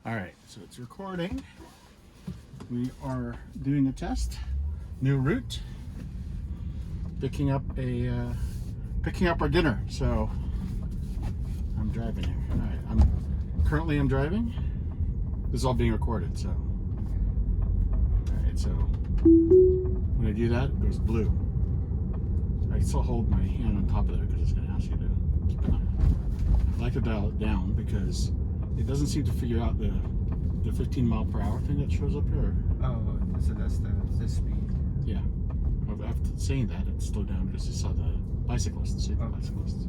All right, so it's recording. We are doing a test. New route. Picking up our dinner. So I'm driving here. All right, I'm driving. This is all being recorded. So all right, so when I do that, it goes blue. I can still hold my hand on top of it because it's going to ask you to keep an eye. I like to dial it down because it doesn't seem to figure out the 15 mile per hour thing that shows up here. Oh, so that's the speed. Yeah. Well, after saying that, it slowed down because you saw the bicyclists. See the bicyclists.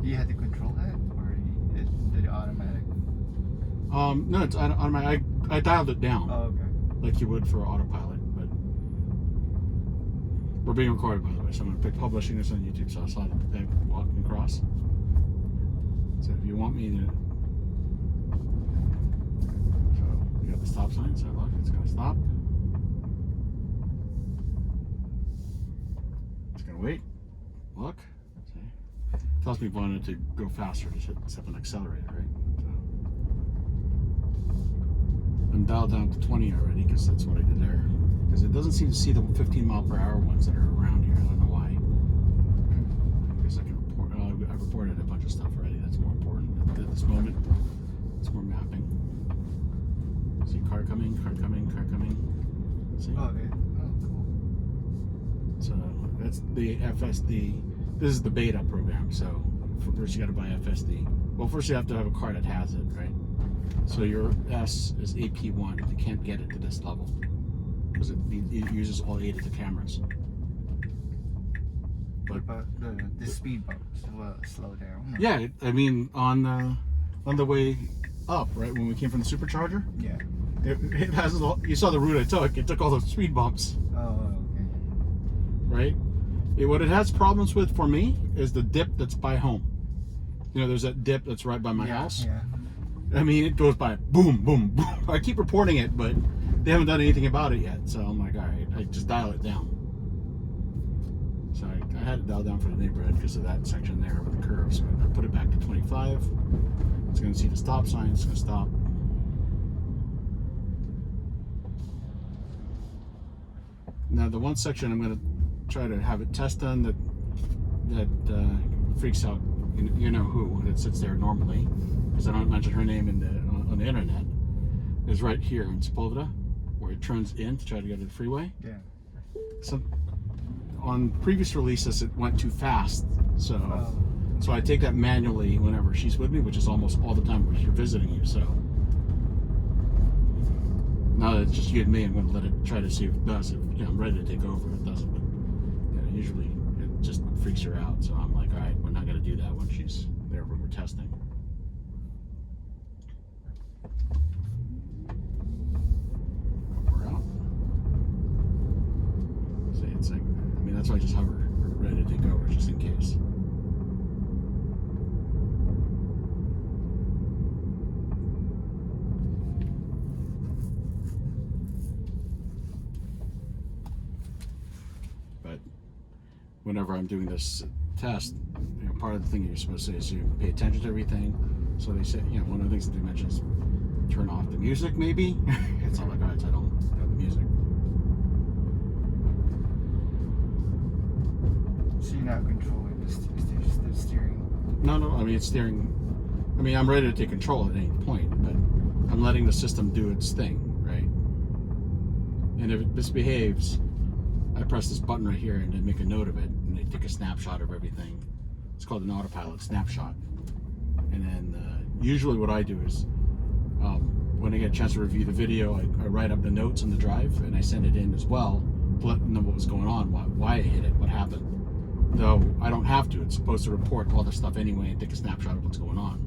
Do you have to control that, or did it automatic? No, it's automatic. I dialed it down. Oh, okay. Like you would for Autopilot, but we're being recorded, by the way, so I'm going to be publishing this on YouTube, so I saw the peg walking across. So if you want me to... So we got the stop sign, so look, it's going to stop. It's going to wait. Look. See? It tells me if I wanted to go faster, just step on accelerator, right? So I'm dialed down to 20 already, because that's what I did there. Because it doesn't seem to see the 15 mile per hour ones that are around here. I don't know why. Because I can report. I've reported a bunch of stuff already. That's more important at this moment. It's more mapping. See, car coming, car coming, car coming. See? Oh, okay. Oh, cool. So that's the FSD. This is the beta program. So first you got to buy FSD. Well, first you have to have a car that has it, right? So your S is AP1. You can't get it to this level because it uses all 8 of the cameras. But the speed bumps will slow down. Yeah, I mean on the way up, right when we came from the supercharger. Yeah. It has you saw the route I took. It took all those speed bumps. Oh, okay. Right. What it has problems with for me is the dip that's by home. You know, there's that dip that's right by my house. Yeah. I mean, it goes by boom, boom, boom. I keep reporting it, but they haven't done anything about it yet. So I'm like, all right, I just dial it down. So I had it dialed down for the neighborhood because of that section there with the curves. So I put it back to 25. It's going to see the stop sign. It's going to stop. Now the one section I'm going to try to have it test on that freaks out you know who that sits there normally, because I don't mention her name on the internet, is right here in Sepulveda, where it turns in to try to go to the freeway. Yeah. So on previous releases it went too fast, so I take that manually whenever she's with me, which is almost all the time when you're visiting you. So now that it's just you and me, I'm going to let it try to see if it does. If I'm ready to take over, it doesn't. But usually it just freaks her out. So I'm like, all right, we're not going to do that when she's there when we're testing. We're out. See, it's like, I mean, that's why I just hover, ready to take over, just in case. But whenever I'm doing this test, part of the thing you're supposed to say is you pay attention to everything. So they say, one of the things that they mention is turn off the music, maybe. It's not like, all right, so I don't have the music. So you're not controlling the steering? No, I mean, it's steering. I mean, I'm ready to take control at any point, but I'm letting the system do its thing, right? And if it misbehaves, I press this button right here and they make a note of it, and they take a snapshot of everything. It's called an Autopilot snapshot. And then usually what I do is when I get a chance to review the video, I write up the notes on the drive and I send it in as well to let them know what was going on, why I hit it, what happened. Though I don't have to. It's supposed to report all this stuff anyway and take a snapshot of what's going on.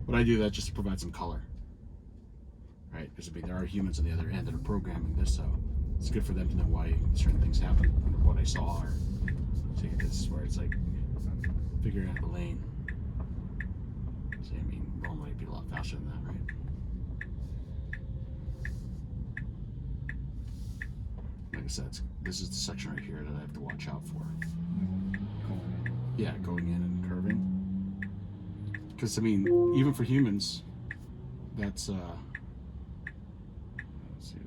But I do that just to provide some color. Right? Because I mean, there are humans on the other end that are programming this, so it's good for them to know why certain things happen, or what I saw, or see, this is where it's like figuring out the lane. See, I mean, normally it'd be a lot faster than that, right? Like I said, this is the section right here that I have to watch out for. Yeah, going in and curving. Because I mean, even for humans, that's let's see,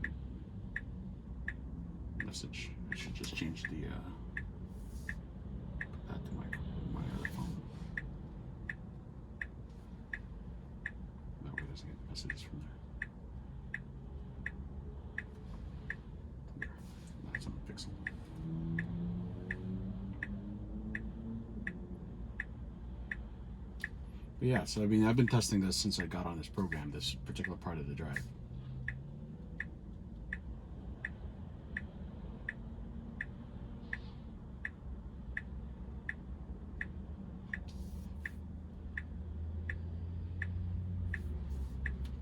message. I should just change the put that to my other phone. That way doesn't get messages from there. That's on a Pixel. But yeah, so I mean, I've been testing this since I got on this program, this particular part of the drive.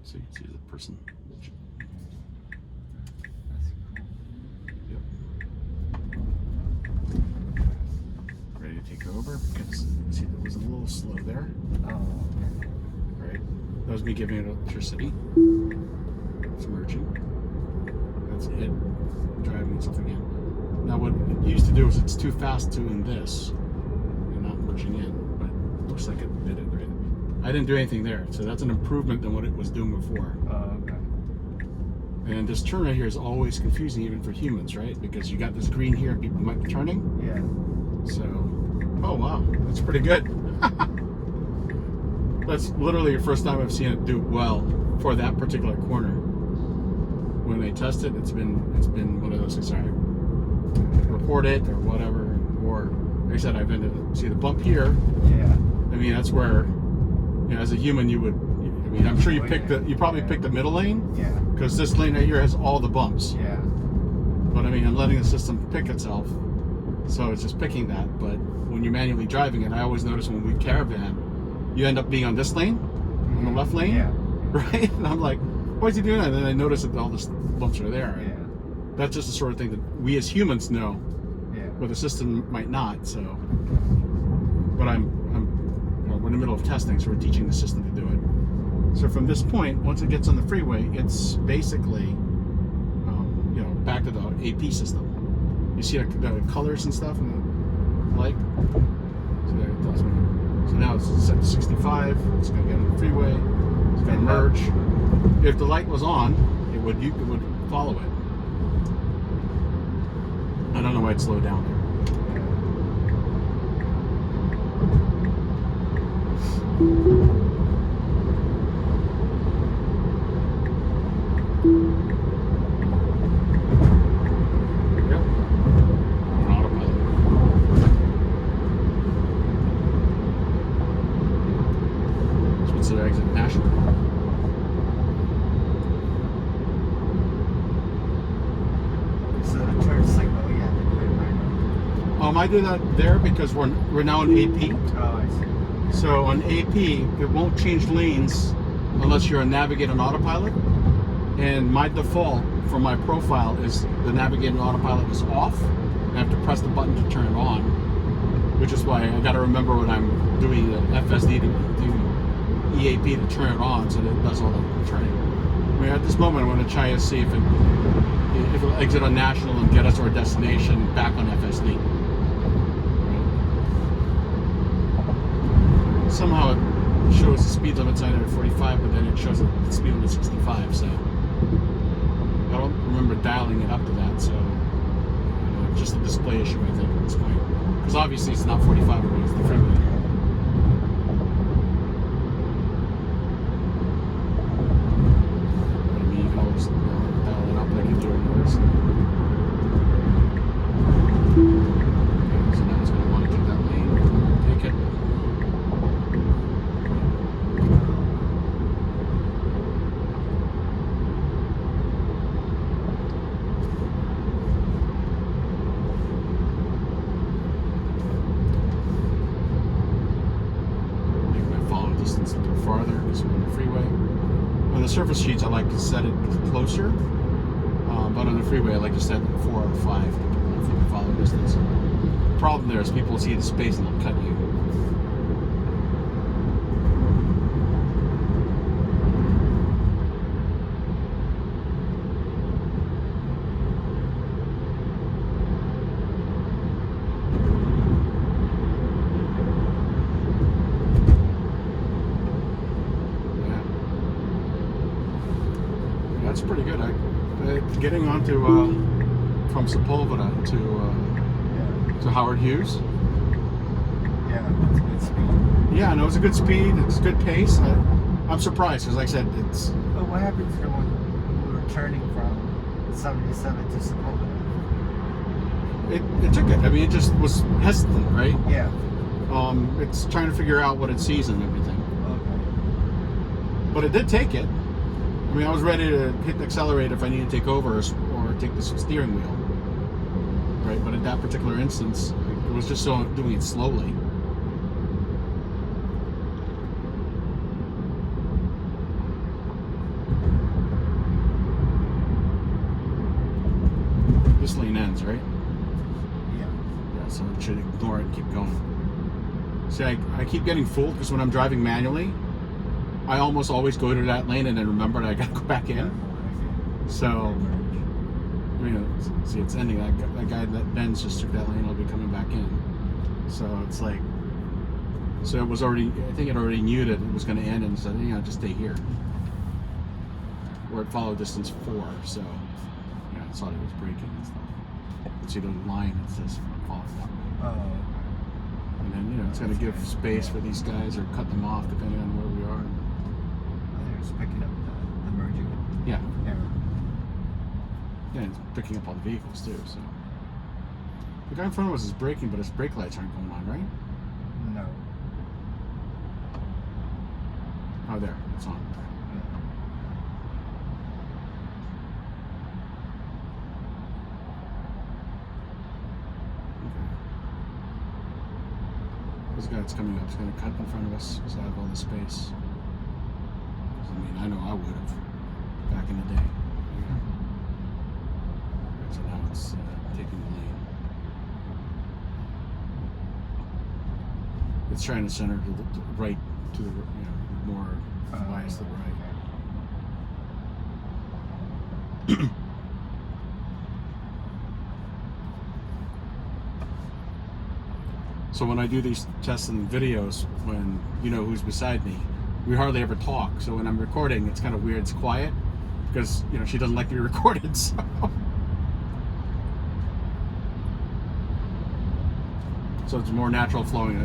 So you can see the person. That's cool. Yep. Ready to take over because see that was a little slow there. Oh, okay. Right. That was me giving it electricity. It's merging. That's it. Driving itself again. Now what it used to do is it's too fast doing this and not merging in, but it looks like it did it right. I didn't do anything there, so that's an improvement than what it was doing before. Oh, okay. And this turn right here is always confusing even for humans, right? Because you got this green here and people might be turning. Yeah. So, oh wow, that's pretty good. That's literally the first time I've seen it do well for that particular corner. When I test it, it's been one of those things. I report it or whatever, or like I said, I've ended up see the bump here. Yeah. I mean, that's where, you know, as a human, you would. I mean, I'm sure you probably picked the middle lane. Yeah. Because this lane right here has all the bumps. Yeah. But I mean, I'm letting the system pick itself, so it's just picking that. But when you're manually driving it, I always notice when we caravan, you end up being on this lane, on the left lane, Yeah. right? And I'm like, why is he doing that? And then I notice that all the bumps are there. Yeah. That's just the sort of thing that we as humans know, Yeah. but the system might not. So, but you know, we're in the middle of testing, so we're teaching the system to do it. So from this point, once it gets on the freeway, it's basically, you know, back to the AP system. You see the colors and stuff and the light. So there it tells me. So now it's set to 65. It's going to get on the freeway. It's going to merge. If the light was on, it would follow it. I don't know why it slowed down there. Yep. On autopilot. So what's the exit? National. So the turn signal, you have to do it right I do that there because we're now in AP. now. Oh, I see. So on AP, it won't change lanes unless you're a navigate on autopilot. And my default for my profile is the navigate on autopilot is off. I have to press the button to turn it on, which is why I got to remember when I'm doing the FSD to do EAP to turn it on so that it does all the turning. I mean, at this moment, I want to try to see if it'll exit on national and get us to our destination back on FSD. Somehow it shows the speed limit sign at 45, but then it shows the speed limit 65. So I don't remember dialing it up to that. So it's just a display issue, I think, at this point. Because obviously it's not 45 anymore; it's the freeway. But I mean, you can always dial it up like you do in yours. Okay, so now it's going to want to take that lane, take it. Distance a little farther because we're on the freeway. On the surface sheets, I like to set it closer, but on the freeway, I like to set it 4 or 5 to follow distance. The problem there is people see the space and they'll cut you. That's pretty good. Getting onto from Sepulveda to Howard Hughes. Yeah, it's good speed. Yeah, no, it's a good speed. It's good pace. I'm surprised because, like I said, it's. But what happens when we were turning from 77 to Sepulveda? It took it. I mean, it just was hesitant, right? Yeah. It's trying to figure out what it sees and everything. Okay. But it did take it. I mean, I was ready to hit the accelerator if I needed to take over or take the steering wheel. Right, but at that particular instance, it was just doing it slowly. This lane ends, right? Yeah, so it should ignore it and keep going. See, I keep getting fooled because when I'm driving manually, I almost always go to that lane and then remember that I gotta go back in. So, you know, see, it's ending. That guy that bends just took that lane. I'll be coming back in. So it's like, so it was already. I think it already knew that it was going to end and said, you know, just stay here. Or it followed distance 4. So, yeah, I thought it was braking and stuff. You see the line that says follow that way. Oh. And then, you know, it's going to give space for these guys or cut them off depending on where we are. They're just picking up the merging. Yeah. Yeah. Yeah, it's picking up all the vehicles too, so. The guy in front of us is braking, but his brake lights aren't going on, right? No. Oh, there, it's on. Okay. This guy that's coming up is going to cut in front of us because I have all the space. I mean, I know I would have back in the day. So now it's taking the lane. It's trying to center to the right, to the more bias to the right. So when I do these tests and videos, when you know who's beside me, we hardly ever talk. So when I'm recording, it's kind of weird. It's quiet because you know she doesn't like to be recorded. So. So it's more natural flowing.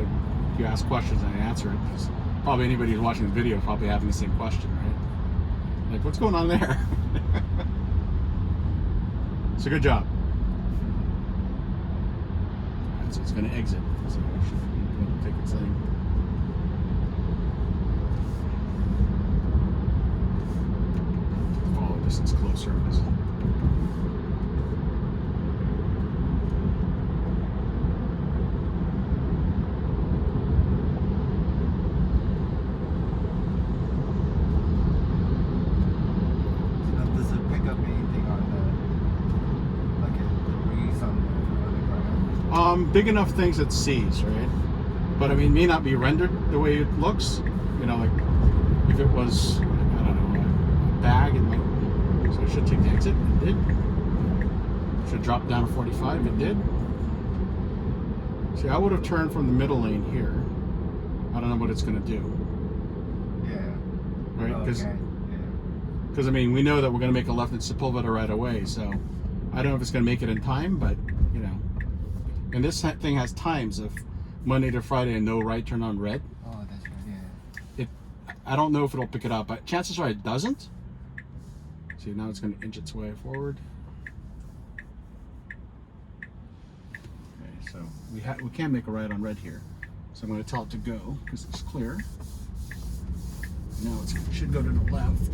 If you ask questions and I answer it, because probably anybody who's watching the video is probably having the same question, right? Like, what's going on there? It's a good job. So it's going to exit. So it should take its thing. Follow distance closer. Big enough things it sees, right? But I mean, may not be rendered the way it looks. You know, like if it was, I don't know, a bag, it might. So it should take the exit. It did. Should drop down to 45. It did. See, I would have turned from the middle lane here. I don't know what it's going to do. Yeah. Right? Because, okay. I mean, we know that we're going to make a left at Sepulveda right away. So I don't know if it's going to make it in time, but you know. And this thing has times of Monday to Friday and no right turn on red. Oh, that's right, yeah. I don't know if it'll pick it up, but chances are it doesn't. See, now it's going to inch its way forward. Okay, so we can make a right on red here. So I'm going to tell it to go because it's clear. Now it should go to the left.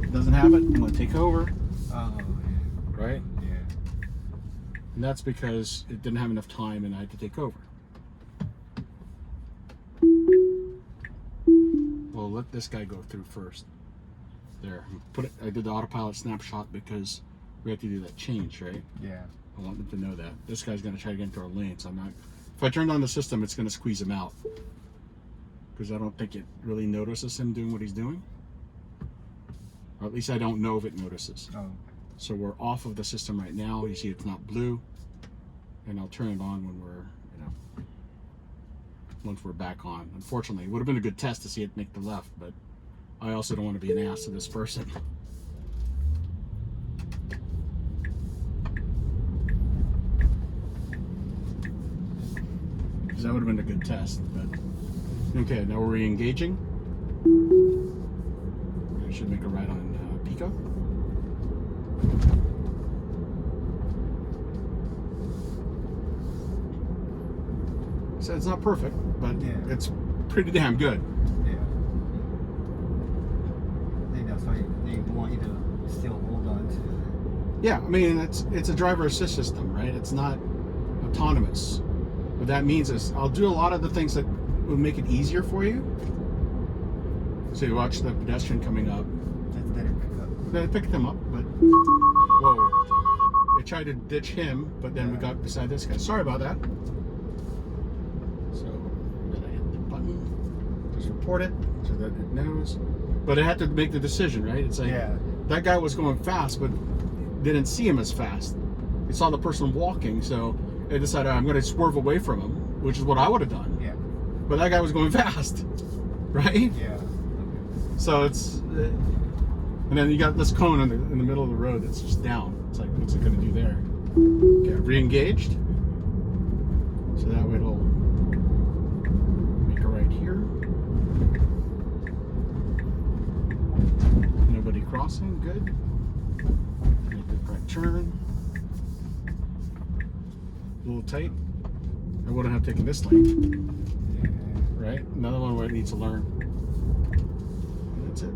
It doesn't have it. I'm going to take over. Oh, yeah. Right? Yeah. And that's because it didn't have enough time and I had to take over. Well, let this guy go through first. There. I did the autopilot snapshot because we have to do that change, right? Yeah. I want them to know that. This guy's going to try to get into our lane, so I'm not... If I turned on the system, it's going to squeeze him out. Because I don't think it really notices him doing what he's doing. Or at least I don't know if it notices. Oh. So we're off of the system right now. You see it's not blue. And I'll turn it on when we're, once we're back on. Unfortunately, it would have been a good test to see it make the left, but I also don't want to be an ass to this person. that would have been a good test. But okay, now we're re-engaging. I should make a right on Pico. So it's not perfect, but it's pretty damn good. Yeah. I think that's why they want you to still hold on to. Yeah, I mean it's a driver assist system, right? It's not autonomous. What that means is I'll do a lot of the things that will make it easier for you. So you watch the pedestrian coming up. That's better pickup. They picked him up, but whoa! They tried to ditch him, but then we got beside this guy. Sorry about that. So then I hit the button, just report it so that it knows. But it had to make the decision, right? It's like that guy was going fast, but didn't see him as fast. It saw the person walking, so it decided I'm going to swerve away from him, which is what I would have done. Yeah. But that guy was going fast, right? Yeah. So it's, and then you got this cone in the middle of the road that's just down. It's like, what's it going to do there? Okay, re-engaged. So that way it'll make a right here. Nobody crossing, good. Make the correct turn. A little tight. I wouldn't have taken this lane. Right? Another one where it needs to learn. That's it.